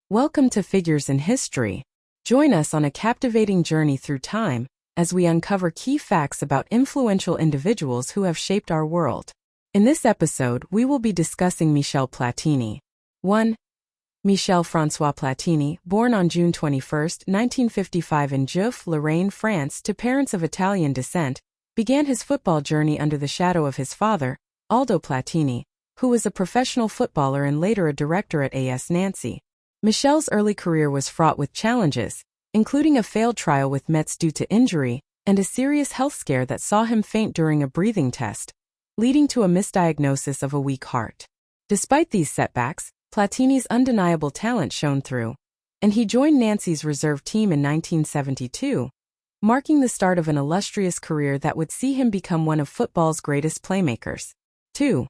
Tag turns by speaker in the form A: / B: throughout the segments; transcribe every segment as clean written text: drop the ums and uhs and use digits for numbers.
A: Welcome to Figures in History. Join us on a captivating journey through time as we uncover key facts about influential individuals who have shaped our world. In this episode, we will be discussing Michel Platini. 1. Michel François Platini, born on June 21, 1955 in Jouffe, Lorraine, France, to parents of Italian descent, began his football journey under the shadow of his father, Aldo Platini, who was a professional footballer and later a director at AS Nancy. Michel's early career was fraught with challenges, including a failed trial with Metz due to injury and a serious health scare that saw him faint during a breathing test, leading to a misdiagnosis of a weak heart. Despite these setbacks, Platini's undeniable talent shone through, and he joined Nancy's reserve team in 1972, marking the start of an illustrious career that would see him become one of football's greatest playmakers. 2.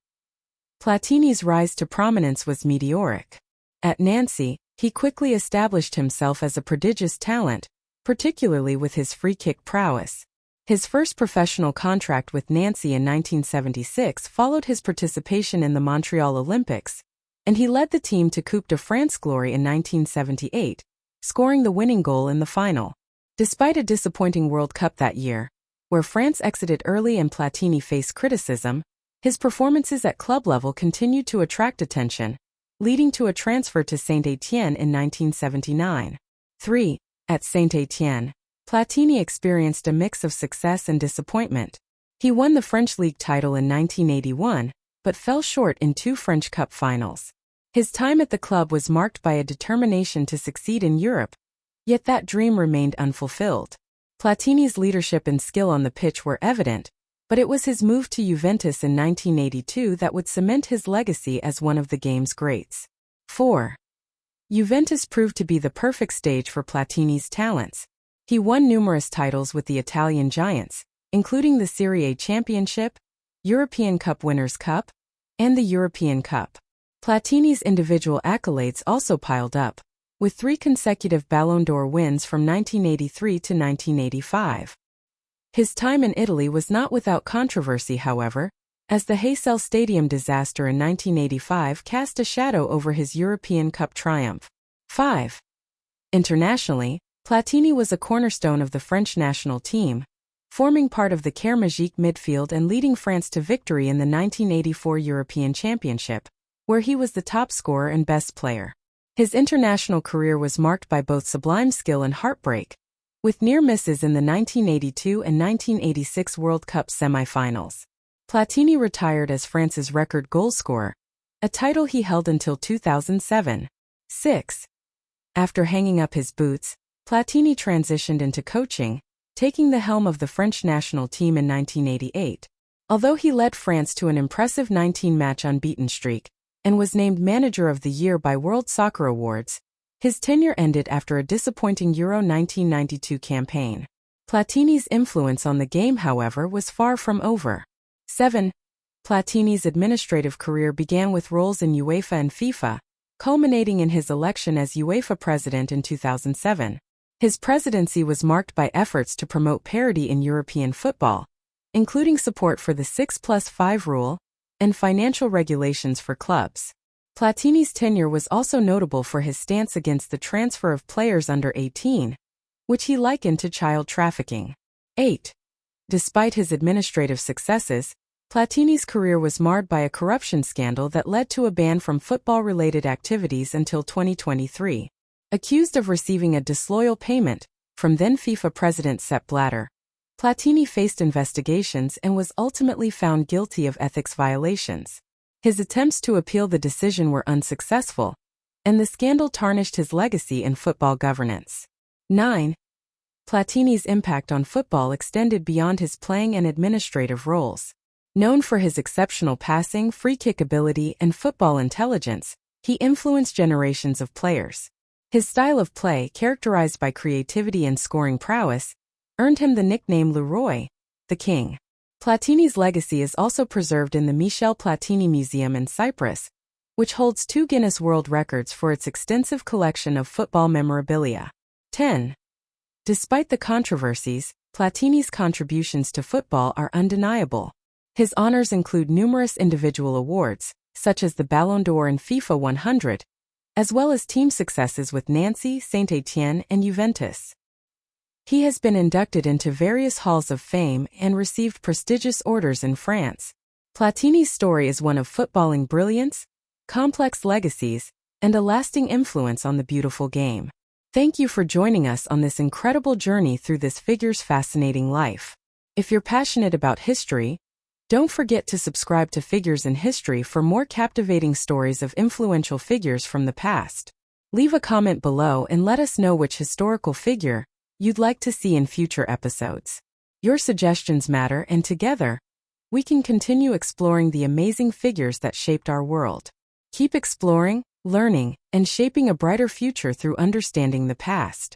A: Platini's rise to prominence was meteoric. At Nancy, he quickly established himself as a prodigious talent, particularly with his free-kick prowess. His first professional contract with Nancy in 1976 followed his participation in the Montreal Olympics, and he led the team to Coupe de France glory in 1978, scoring the winning goal in the final. Despite a disappointing World Cup that year, where France exited early and Platini faced criticism, his performances at club level continued to attract attention, leading to a transfer to Saint-Étienne in 1979. 3. At Saint-Étienne, Platini experienced a mix of success and disappointment. He won the French League title in 1981, but fell short in 2 French Cup finals. His time at the club was marked by a determination to succeed in Europe, yet that dream remained unfulfilled. Platini's leadership and skill on the pitch were evident, but it was his move to Juventus in 1982 that would cement his legacy as one of the game's greats. 4. Juventus proved to be the perfect stage for Platini's talents. He won numerous titles with the Italian giants, including the Serie A Championship, European Cup Winners' Cup, and the European Cup. Platini's individual accolades also piled up, with 3 consecutive Ballon d'Or wins from 1983 to 1985. His time in Italy was not without controversy, however, as the Heysel Stadium disaster in 1985 cast a shadow over his European Cup triumph. 5. Internationally, Platini was a cornerstone of the French national team, forming part of the Quart Magique midfield and leading France to victory in the 1984 European Championship, where he was the top scorer and best player. His international career was marked by both sublime skill and heartbreak, with near misses in the 1982 and 1986 World Cup semi-finals. Platini retired as France's record goalscorer, a title he held until 2007. 6. After hanging up his boots, Platini transitioned into coaching, taking the helm of the French national team in 1988. Although he led France to an impressive 19-match unbeaten streak and was named Manager of the Year by World Soccer Awards, his tenure ended after a disappointing Euro 1992 campaign. Platini's influence on the game, however, was far from over. 7. Platini's administrative career began with roles in UEFA and FIFA, culminating in his election as UEFA president in 2007. His presidency was marked by efforts to promote parity in European football, including support for the 6+5 rule and financial regulations for clubs. Platini's tenure was also notable for his stance against the transfer of players under 18, which he likened to child trafficking. 8. Despite his administrative successes, Platini's career was marred by a corruption scandal that led to a ban from football-related activities until 2023. Accused of receiving a disloyal payment from then FIFA president Sepp Blatter, Platini faced investigations and was ultimately found guilty of ethics violations. His attempts to appeal the decision were unsuccessful, and the scandal tarnished his legacy in football governance. 9. Platini's impact on football extended beyond his playing and administrative roles. Known for his exceptional passing, free-kick ability, and football intelligence, he influenced generations of players. His style of play, characterized by creativity and scoring prowess, earned him the nickname Le Roi, the King. Platini's legacy is also preserved in the Michel Platini Museum in Cyprus, which holds 2 Guinness World Records for its extensive collection of football memorabilia. 10. Despite the controversies, Platini's contributions to football are undeniable. His honors include numerous individual awards, such as the Ballon d'Or and FIFA 100, as well as team successes with Nancy, Saint-Étienne, and Juventus. He has been inducted into various halls of fame and received prestigious orders in France. Platini's story is one of footballing brilliance, complex legacies, and a lasting influence on the beautiful game. Thank you for joining us on this incredible journey through this figure's fascinating life. If you're passionate about history, don't forget to subscribe to Figures in History for more captivating stories of influential figures from the past. Leave a comment below and let us know which historical figure you'd like to see in future episodes. Your suggestions matter, and together, we can continue exploring the amazing figures that shaped our world. Keep exploring, learning, and shaping a brighter future through understanding the past.